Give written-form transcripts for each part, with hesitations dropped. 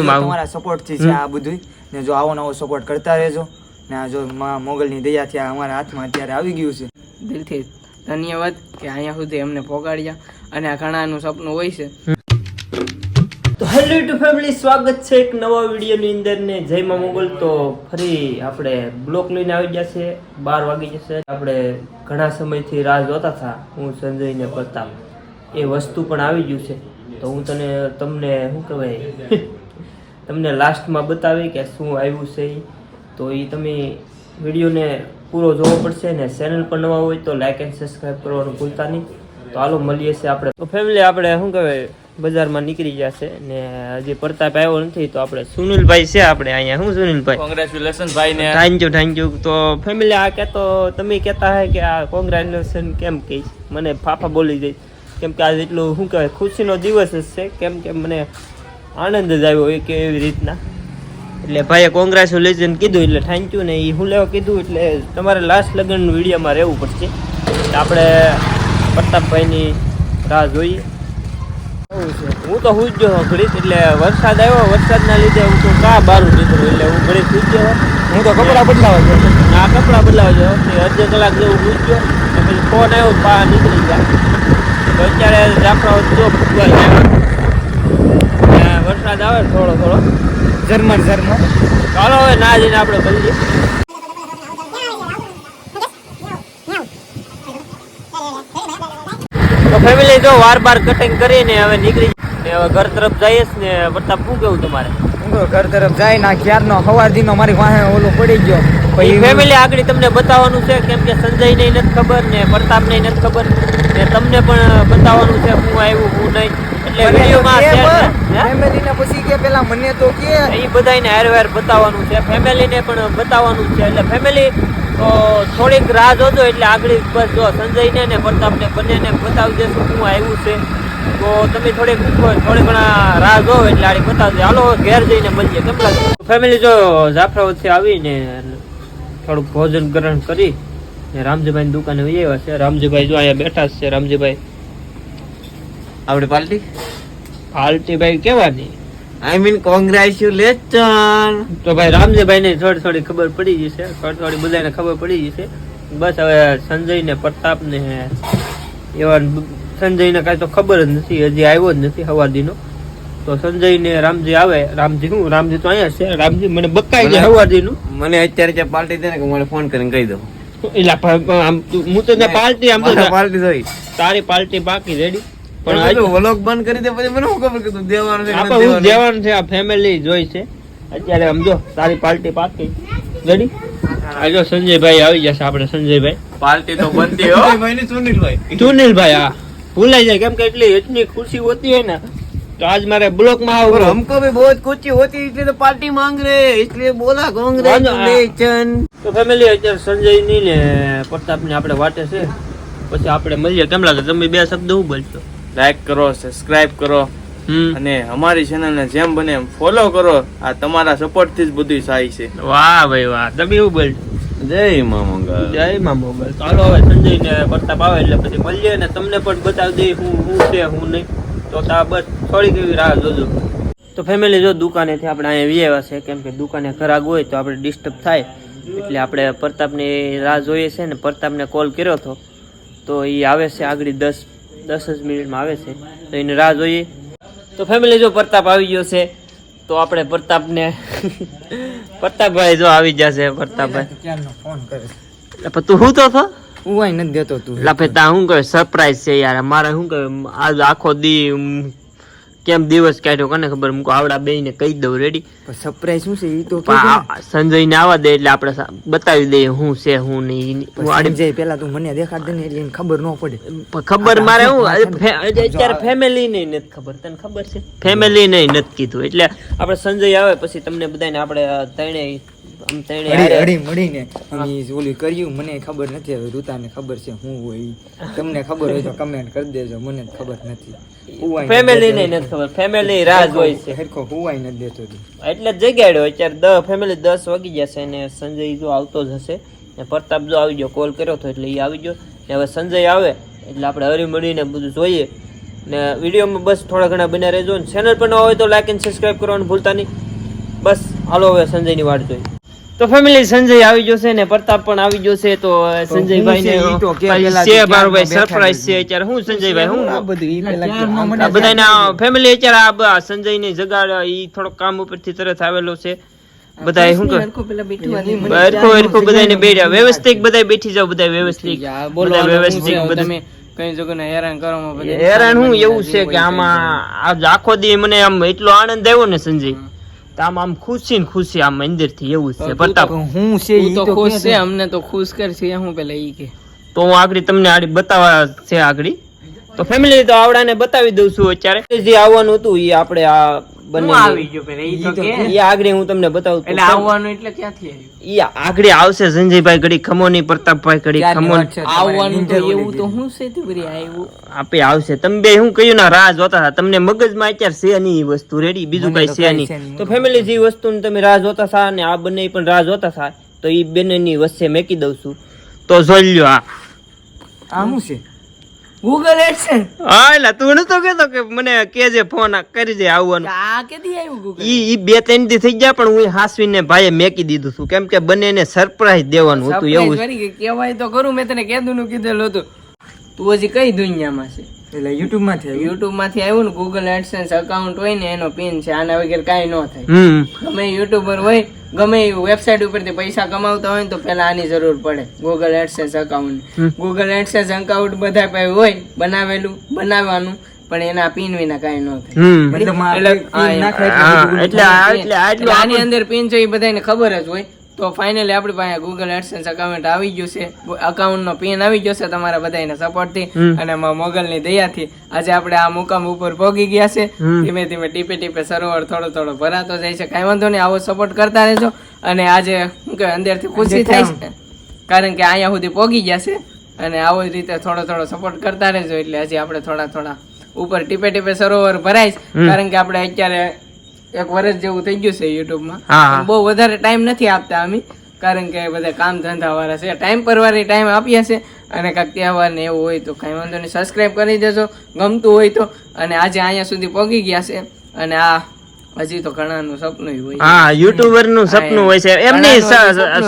તમારા સપોર્ટ થી છે આ બધું ને જો આવો નવો સપોર્ટ કરતા રહેજો ને આ જો મોગલની દયાથી અમારા હાથમાં અત્યારે આવી ગયું છે દિલથી ધન્યવાદ કે અહીંયા સુધી અમને પહોંચાડ્યા અને આ ઘણાનું સપનું હોય છે. તો હેલો ટુ ફેમિલી, સ્વાગત છે એક નવા વિડીયોની અંદર ને જય માં મોગલ. તો ફરી આપણે બ્લોક લઈને આવી ગયા છે. 12 વાગી જશે. આપણે ઘણા સમયથી રાહ જોતા હતા હું સંજય ને પ્રતાપ, એ વસ્તુ પણ આવી ગયું છે. તો હું તમને શું કહેવાય તમને લાસ્ટમાં બતાવી કે શું આવ્યું છે. તો એ તમે વિડીયોને પૂરો જોવો પડશે ને ચેનલ પર નવા હોય તો લાઈક એન્ડ સબસ્ક્રાઈબ કરવાનું ભૂલતા નહીં. તો હાલો મળીએ છીએ આપણે. તો ફેમિલી આપણે શું કહેવાય બજારમાં નીકળી ગયા છે ને હજી પ્રતાપ આવ્યો નથી. તો આપણે સુનિલભાઈ છે આપણે અહીંયા. શું સુનિલભાઈ, કોંગ્રેચ્યુલેશન ભાઈ ને. Thank you. તો ફેમિલી આ કહેતો તમે કહેતા હે કે આ કોંગ્રેચ્યુલેશન કેમ કહીશ, મને ફાફા બોલી જાય કેમ કે આજે એટલું શું કહેવાય ખુશીનો દિવસ જ છે. કેમ કે મને આનંદ જ આવ્યો કે એવી રીતના. એટલે ભાઈએ કોંગ્રેચ્યુલેશન કીધું એટલે થેન્ક યુ ને એ હું લેવા કીધું એટલે તમારે લાસ્ટ લગ્ન વિડીયોમાં રહેવું પડશે. આપણે પ્રતાપભાઈની રાહ જોઈએ. હું તો હું જ ગયો ઘડીક, એટલે વરસાદ આવ્યો, વરસાદના લીધે હું તો બહાર નીકળ્યો એટલે હું ઘડીક સુઈ ગયો. હું તો કપડાં બદલાવા ગયો. આ કપડાં બદલાવા ગયો અડધી કલાક જેવું સુઈ ગયો પછી ફોન આવ્યો બહાર નીકળી ગયા. તો અત્યારે જાફરાબાદ જો વરસાદ આવે થોડો ઝરમર ચાલો હવે ના જઈને આપણે ભલીએ. તો ફેમિલી જો વાર કટિંગ કરીને હવે નીકળી હવે ઘર તરફ જઈએ ને. પ્રતાપ શું કેવું તમારે? ઘર તરફ જાય ના ક્યારનો હવારદીનો મારી પાસે ઓલો પડી ગયો. ફેમિલી આગળ તમને બતાવવાનું છે કેમ કે સંજય ને નથી ખબર ને પ્રતાપ ને નથી ખબર ને તમને પણ બતાવવાનું છે હું આવ્યું હું નહીં. એટલે વિડીયોમાં ફેમિલીને પછી કે પેલા મને તો કે એ બધાને હારવાર બતાવવાનું છે, ફેમિલીને પણ બતાવવાનું છે. એટલે ફેમિલી તો થોડીક રાહ જોજો એટલે આગળ બસ જો સંજયને ને પ્રતાપને બંનેને બતાવી દેશું હું આવ્યું છે. તો તમે થોડીક ઘણા રાહ જોવો એટલે આડી બતાવજો. હાલો ઘેર જઈને મળીએ. કેમ લાગે ફેમિલી? જો જાફરાબાદથી આવીને થોડુંક ભોજન ગ્રહણ કરી ને રામજીભાઈની દુકાને વહી આવ્યા છે. રામજીભાઈ જો અહીંયા બેઠા છે. રામજીભાઈ આપણે પાર્ટી ભાઈ કેવાની આઈ મીન કોંગ્રેચ્યુલેશન. તો ભાઈ રામજીભાઈ ને થોડી ખબર પડી જશે, થોડી બધાને ખબર પડી જશે. બસ હવે સંજય ને પ્રતાપ ને એવા સંજય ને કઈ તો ખબર જ નથી, હજી આવ્યો જ નથી હવારદીનો. તો સંજય ને રામજી આવે. રામજી તો અહીંયા છે. રામજી મને બકાઈ જાય હવારદીનું. મને અત્યારે પાર્ટી દે ને કે મને ફોન કરીને કહી દઉં. એટલે હું તો પાર્ટી આમ તો પાર્ટી જોઈ તારી પાર્ટી બાકી રેડી પણ વ્લોગ બંધ કરી દે પછી મને શું ખબર કે તું દેવાનું છે આપણે હું દેવાનું છે. આ ફેમિલી જોઈ છે અત્યારે. આમ જો તારી પાર્ટી પાકી રેડી. આ જો સંજયભાઈ આવી જશે. આપણે સંજયભાઈ પાર્ટી તો બનતી હો ભાઈ. સુનિલભાઈ હા ભૂલાઈ જાય કેમ કે એટલી ખુશી હોતી હોય ને. તો આજ મારે બ્લોક માં આવું. हमको भी बहुत खुशी होती इसलिए तो पार्टी मांग रहे इसलिए बोला कांग्रेचुलेशन. તો ફેમિલી અત્યારે સંજય ની ને પ્રતાપ ને આપણે વાટે છે. પછી આપણે મળીએ. કેમ લાગે તમે બે શબ્દ હું બોલશો? લાઈક કરો, સબસ્ક્રાઇબ કરો અને અમારી ચેનલ ને જેમ બને એમ ફોલો કરો. આ તમારા સપોર્ટ થી જ બધું થાય છે. વાહ ભાઈ વાહ. તમે એવું બોલ. જય મા મંગલ. જય મા મંગલ. ચાલો હવે સંજય ને પ્રતાપ આવે એટલે પછી મળીએ ને તમને પણ બતાવી દઈએ હું છે હું નહીં. તો બસ થોડીક એવી રાહ જોજો. તો ફેમિલી જો દુકાનેથી આપણે અહીંયા આવ્યા છે કેમ કે દુકાને ખરાબ હોય તો આપણે ડિસ્ટર્બ થાય એટલે આપણે પ્રતાપની રાહ જોઈએ છે ને. પ્રતાપને કોલ કર્યો હતો તો એ આવે છે આગળ 10 જ મિનિટમાં આવે છે. તો એની રાહ જોઈએ. તો ફેમિલી જો પ્રતાપ આવી ગયો છે તો આપણે પ્રતાપને પ્રતાપભાઈ જો આવી જશે. પ્રતાપભાઈ ક્યારનો ફોન કરે તું શું તો થો હું નથી દેતો તું લફેતા શું કહે સરપ્રાઈઝ છે યાર. મારે શું કહે આજ આખો દી કેમ દિવસ કાઢ્યો કોને ખબર. મૂકો આવડા બે ને કહી દઉં રેડી. સરપ્રાઈઝ શું છે એ તો સંજય ને આવવા દે એટલે આપણે બતાવી દઈએ હું છે હું નહીં. જાય પેલા તું મને દેખાડ દે ને એટલે ખબર ન પડે. ખબર મારે હું અત્યારે ફેમિલી નહીં નથી ખબર. તને ખબર છે ફેમિલી નહીં નથી કીધું એટલે આપણે સંજય આવે પછી તમને બધાને આપણે હળી મળીને ઓલી કર્યું. મને ખબર નથી હવે રૂતાને ખબર છે હું હોય. તમને ખબર હોય તો કમેન્ટ કરી દેજો. મને ખબર નથી. ફેમિલી નહીં નથી ખબર. ફેમિલી રાજ હોય છે હરખો હુવાય નથી દેતો એટલે જ જગાડ્યો. અત્યારે ફેમિલી 10 વાગી જશે ને સંજય જો આવતો જ હશે ને પ્રતાપ જો આવી ગયો. કોલ કર્યો હતો એટલે એ આવી ગયો. હવે સંજય આવે એટલે આપણે હળી મળીને બધું જોઈએ ને વિડીયોમાં બસ થોડા ઘણા બન્યા રહેજો. ચેનલ પર ન હોય તો લાઈક એન્ડ સબસ્ક્રાઇબ કરવાનું ભૂલતા નહીં. બસ હાલો હવે સંજયની વાટ જોઈ. તો ફેમિલી સંજય આવી જશે ને પ્રતાપ પણ આવી જશે. તો સંજયભાઈ ને ઈ તો કે ભાઈ પેલા છે તો મારો ભાઈ બેઠા સરપ્રાઈઝ છે અત્યારે. હું સંજયભાઈ હું આ બધું ઈ પેલા આ બધાના ફેમિલી અત્યારે આ સંજય ને જગાડ ઈ થોડો કામ ઉપરથી તરત આવેલો છે. બધા શું કરે હરખું પેલા બેઠવા દે મને. હરખો બધાને બેઠા વ્યવસ્થિત બધા બેઠી જાવ. બધા વ્યવસ્થિત જા, બોલો બધા હવે વ્યવસ્થિત હું છે, બધા તમે કઈ જગ્યાને હેરાન કરો માં બધે. હેરાન હું એવું છે કે આમાં આજ આખો દી મને આમ એટલો આનંદ આવ્યો ને સંજય, તો આમ ખુશી ને ખુશી આમ અંદર થી એવું જ છે. પ્રતાપ હું છે તું ઈ તો તો ખુશ છે, અમને તો ખુશ કરશે હું પેલા ઈ કે. તો હું આગળ તમને આડી બતાવવા છે આગળ. તો ફેમિલી તો આવડાને બતાવી દઉં છું અત્યારે. જે આવવાનું હતું એ આપણે આ બંને આવી ગયો પેલા ઈ તો કે. એ આગળ હું તમને બતાવું. એટલે આવવાનું એટલે ક્યાંથી આવ્યું? એ આગળ આવશે સંજયભાઈ ઘડી ખમો નહીં, પ્રતાપભાઈ ઘડી ખમો નહીં. આવવાનું તો એવું તો હું છે તે બરી આવ્યું. આપે આવશે. તમે બે હું કહ્યું ના રાહ જોતા હતા. તમને મગજમાં અત્યારે છે નહીં એ વસ્તુ રેડી, બીજું કઈ છે નહીં. તો ફેમિલી જે વસ્તુની તમે રાહ જોતા હતા ને આ બંને પણ રાહ જોતા હતા, તો એ બંનેની વચ્ચે મેકી દઉં છું. તો જોઈ લ્યો આ શું છે ગૂગલ એડસેન્સ. હા એટલે તું નતો કેતો કે મને કેજે ફોન કરી દે આવવાનું. આ કેદી આવ્યું ગૂગલ? ઈ 2-3 દી થઈ ગયા પણ હું હાસવીને ભાઈએ મેકી દીધું છું, કેમ કે બંનેને સરપ્રાઈઝ દેવાનું હતું એવું. સરપ્રાઈઝ કેવાય તો કરું. મેં તને કેદુનું કીધેલું હતું. તું હજી કઈ દુનિયામાં છે? એટલે યુટ્યુબ માંથી યુટ્યુબ માંથી આવ્યું ને ગૂગલ એડસેન્સ અકાઉન્ટ હોય ને એનો પિન છે. આના વગર કાંઈ ન થાય. ગમે યુટ્યુબર હોય, ગમે એ વેબસાઇટ ઉપરથી પૈસા કમાવતા હોય ને તો પેલા આની જરૂર પડે, Google AdSense account. Google AdSense account બધા પાસે હોય બનાવેલું, બનાવવાનું, પણ એના પિન વિના કાંઈ ન થાય. એટલે આની અંદર પિન છે એ બધાને ખબર જ હોય. તો ફાઇનલી આપણી પાસે ગૂગલ એડસેન્સ અકાઉન્ટ આવી ગયું છે. અકાઉન્ટ નો પિન આવી ગયો છે તમારા બધાના સપોર્ટ થી અને મોગલ ની દયાથી આજે આપણે આ મુકામ ઉપર પહોંચી ગયા છે. ધીમે ધીમે ટીપે ટીપે સરોવર થોડો થોડો ભરાતો જાય છે. કાંઈ વાંધો નહીં, આવો સપોર્ટ કરતા રહેજો. અને આજે શું કે અંદરથી ખુશી થાય છે કારણ કે અહીંયા સુધી પહોંચી ગયા છે. અને આવો જ રીતે થોડો થોડો સપોર્ટ કરતા રહેજો. એટલે હજી આપણે થોડા થોડા ઉપર ટીપે ટીપે સરોવર ભરાય છે. કારણ કે આપણે અત્યારે 1 વર્ષ જેવું થઈ ગયું છે યુટ્યુબમાં. બહુ વધારે ટાઈમ નથી આપતા અમે, કારણ કે બધા કામ ધંધા વાળા છે. ટાઈમ પરવારી ટાઈમ આપીએ છે. અને કાંઈક તહેવાર ને એવું હોય તો કાંઈ વાંધો નહીં, સબસ્ક્રાઈબ કરી દેજો ગમતું હોય તો. અને આજે અહીંયા સુધી પહોંચી ગયા છે. અને આ હજી તો ઘણાનું સપનું હોય. હા, યુટ્યુબર નું સપનું હોય છે. એમને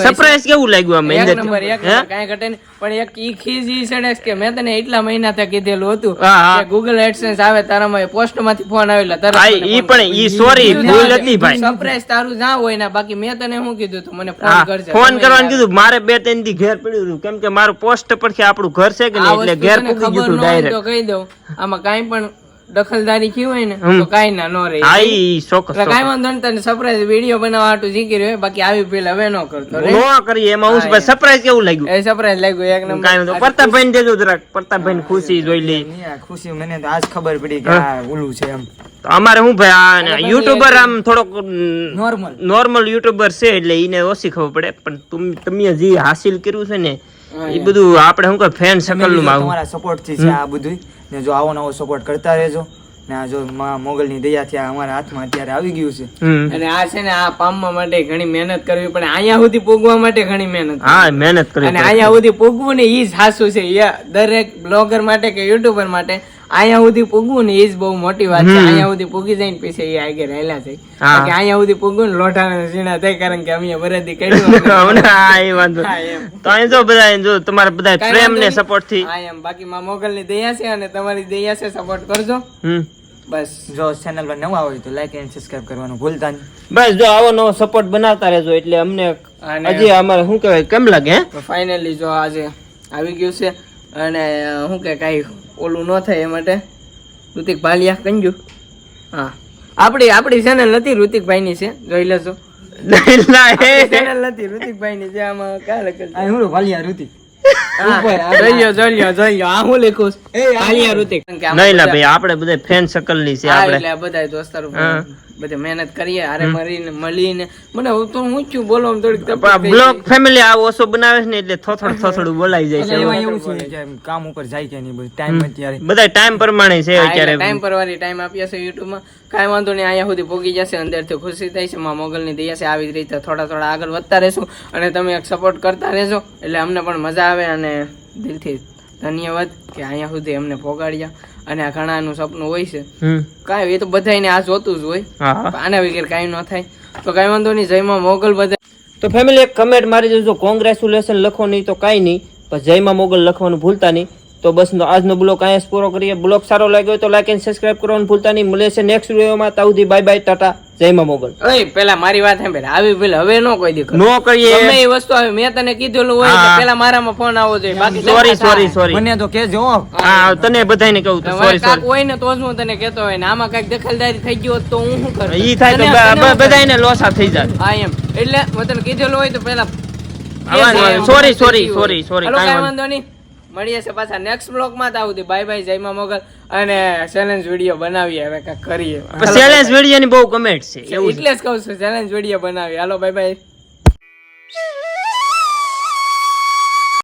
સરપ્રાઈઝ કેવું લાગ્યું આમ એક અંદર? નંબર, એક નંબર, કાંઈ ઘટે નહીં. પણ એક ઈ ખીજી સડે કે મેં તને એટલા મહિના થી કીધેલું હતું કે ગૂગલ એડસેન્સ આવે તારામાં પોસ્ટ માંથી ફોન આવેલા તરત. ઈ પણ ઈ સોરી ભૂલ હતી ભાઈ. સરપ્રાઈઝ તારું જા હોય ને, બાકી મેં તને શું કીધું તું મને ફોન કરજે. ફોન કરવાનું કીધું. મારે 2-3 દી ઘેર પડ્યું હતું, કેમ કે મારું પોસ્ટ પરથી આપણું ઘર છે કે નહીં, એટલે ઘેર પૂગી ગયું હતું ડાયરેક્ટ. તો કહી દઉં, આમાં કાંઈ પણ દખલદારી થઈ હોય ને તો કાંઈ ના નો રહી. હા ઈ ચોક્કસ કાંઈ વાંધો નહીં, તને સરપ્રાઈઝ વિડીયો બનાવવા હાટું જીકી રહ્યો. બાકી આવી પેલા હવે નો કરતો. નો કરીએ એમાં હું સરપ્રાઈઝ કેવું લાગ્યું? એ સરપ્રાઈઝ લાગ્યું એક નંબર. કાંઈ નતો. પ્રતાપભાઈ ને દેજો જરાક, પ્રતાપભાઈ ની ખુશી જોઈ લે. ખુશી મને તો આજ ખબર પડી કે આ ઓલું છે એમ. તો અમારે શું ભાઈ આ યુટ્યુબર આમ થોડોક નોર્મલ યુટ્યુબર છે એટલે એને ઓછી ખબર પડે, પણ તમે જે હાસિલ કર્યું છે ને એ બધું આપણે શું કહે ફેન સર્કલ નું તમારા સપોર્ટ થી છે આ બધું. ને જો આવો નવો સપોર્ટ કરતા રહેજો. ને આ જો મોગલ ની દયાથી આ અમારા હાથમાં અત્યારે આવી ગયું છે. અને આ છે ને આ પામવા માટે ઘણી મહેનત કરવી પડે. અહીંયા સુધી પૂગવા માટે ઘણી મહેનત. હા, મહેનત કરવી. અને અહીંયા સુધી પૂગવું ને ઈ જ હાસું છે. દરેક બ્લોગર માટે કે યુટ્યુબર માટે અહીંયા સુધી પૂગવું ને એ જ બહુ મોટી વાત છે. અહીંયા સુધી પૂગી જાય ને પછી એ આગળ રહેલા જાય. કે અહીંયા સુધી પૂગવું ને લોઢા ઝીણા થાય, કારણ કે અમે વરદી કર્યું. હા, એ વાંધો. તો અહીં જો બધા જો તમારા બધા પ્રેમ ને સપોર્ટ થી. હા એમ. બાકી માં મોગલ ની દયા છે અને તમારી દયા છે, સપોર્ટ કરજો. બસ જો ચેનલ પર નવા હોય તો લાઈક એન્ડ સબસ્ક્રાઇબ કરવાનું ભૂલતા નહીં. બસ જો આવો નવો સપોર્ટ બનાવતા રહેજો એટલે અમને હજી અમારે શું કહેવાય કેમ લાગે. ફાઇનલી જો આજે આવી ગયું છે. અને શું કે કાંઈ ઓલું ન થાય એ માટે ઋતિક ભાલિયા કંજુ. હા, આપણી ચેનલ નથી, ઋતિકભાઈ ની છે, જોઈ લેજો. ચેનલ નથી, ઋતિકભાઈ ની છે. આમાં ક્યાં લખેલું? આ હું ભાલિયા ઋતિક. જોઈ લો આ હું લખું ભાલિયા ઋતિક. નહીં લા ભાઈ, આપણે બધા ફ્રેન્ડ સર્કલ ની છે. આપણે બધા દોસ્તારો બધે મહેનત કરીએ હારે મળીને. મને તો હું છું બોલવા થોડીક બ્લોગ ફેમિલી આ ઓછો બનાવે છે ને એટલે થોડું બોલાઈ જાય છે. એવું છે કે કામ ઉપર જાય કે નહીં, બધું ટાઈમ અત્યારે બધા ટાઈમ પ્રમાણે છે અત્યારે. ટાઈમ પરવારી ટાઈમ આપ્યા છે યુટ્યુબ માં. કાંઈ વાંધો નહીં, અહીંયા સુધી પહોંચી જશે. અંદરથી ખુશી થાય છે. માં મોગલ ની દયા છે. આવી જ રીતે થોડા થોડા આગળ વધતા રહેશું અને તમે એક સપોર્ટ કરતા રહેજો એટલે અમને પણ મજા આવે. અને દિલથી ધન્યવાદ કે અહીંયા સુધી અમને પહોંચાડ્યા. અને આ ઘણાનું સપનું હોય છે હમ કાંઈ એ તો બધાને આ જોતું જ હોય હા હા પણ આના વગર કાંઈ ન થાય તો કાંઈ વાંધો નહીં જયમાં મોગલ બધા તો ફેમિલી એક કમેન્ટ મારી દેજો કોંગ્રેચ્યુલેશન લખો નહીં તો કાંઈ નહીં પણ જયમાં મોગલ લખવાનું ભૂલતા નહીં તો બસ આજનો બ્લોગ અહીંયા જ પૂરો કરીએ બ્લોગ સારો લાગ્યો હોય તો લાઈક એન્ડ સબસ્ક્રાઇબ કરવાનું ભૂલતા નહીં મળે છે નેક્સ્ટ વિડીયોમાં ત્યાં સુધી બાય બાય ટાટા જયમાં મોગલ ઓય પેલા મારી વાત સાંભળ આવી પેલા હવે નો કોઈ દીકરો નો કરીએ ગમે એ વસ્તુ આવે મેં તને કીધેલું હોય હા. કે પેલા મારામાં ફોન આવવો જોઈએ બાકી સોરી સોરી સોરી મને તો કેજો હો. હા તને બધાને કહું તો તમારે સોરી કાક સોરી હોય ને તો જ હું તને કહેતો હોય ને આમાં કઈક દખલદારી થઈ ગયો હોત તો હું શું કરું ઈ થાય તો બધાને લોસા થઈ જાય હા એમ એટલે મેં તને કીધેલું હોય તો પેલા સોરી સોરી સોરી સોરી હાલો, કાંઈ કાંઈ વાંધો વાંધો નહીં મળીએ છે પાછા નેક્સ્ટ બ્લોગ માં આવું બાય બાય જયમાં મોગલ અને ચેલેન્જ વિડીયો બનાવીએ હવે કાંઈક કરીએ ચેલેન્જ વિડીયો ની બહુ કમેન્ટ છે એવું છે. એટલે જ કહું છું ચેલેન્જ વિડીયો બનાવીએ હાલો બાય બાય